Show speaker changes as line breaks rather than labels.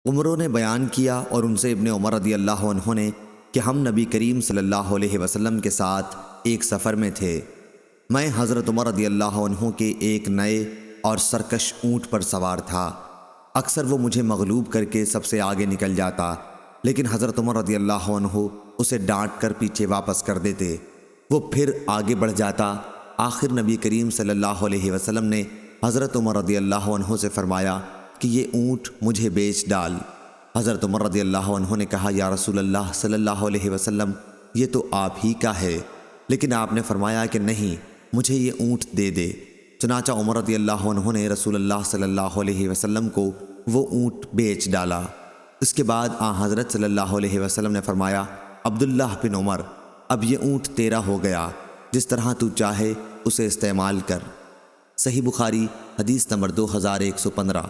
عمروں نے بیان کیا اور ان سے ابن عمر رضی اللہ عنہ نے کہ ہم نبی کریم صلی اللہ علیہ وسلم کے ساتھ ایک سفر میں تھے۔ میں حضرت عمر رضی اللہ عنہ کے ایک نئے اور سرکش اونٹ پر سوار تھا۔ اکثر وہ مجھے مغلوب کر کے سب سے آگے نکل جاتا، لیکن حضرت عمر رضی اللہ عنہ اسے ڈانٹ کر پیچھے واپس کر دیتے۔ وہ پھر آگے بڑھ جاتا۔ آخر نبی کریم صلی اللہ علیہ وسلم نے حضرت عمر رضی اللہ عنہ سے فرمایا کہ یہ اونٹ مجھے بیچ ڈال۔ حضرت عمر رضی اللہ عنہ نے کہا، یا رسول اللہ صلی اللہ علیہ وسلم، یہ تو آپ ہی کا ہے، لیکن آپ نے فرمایا کہ نہیں، مجھے یہ اونٹ دے دے۔ چنانچہ عمر رضی اللہ عنہ نے رسول اللہ صلی اللہ علیہ وسلم کو وہ اونٹ بیچ ڈالا۔ اس کے بعد حضرت صلی اللہ علیہ وسلم نے فرمایا، عبداللہ بن عمر، اب یہ اونٹ تیرا ہو گیا، جس طرح تو چاہے اسے استعمال کر۔ صحیح بخاری حدیث نمبر 2115۔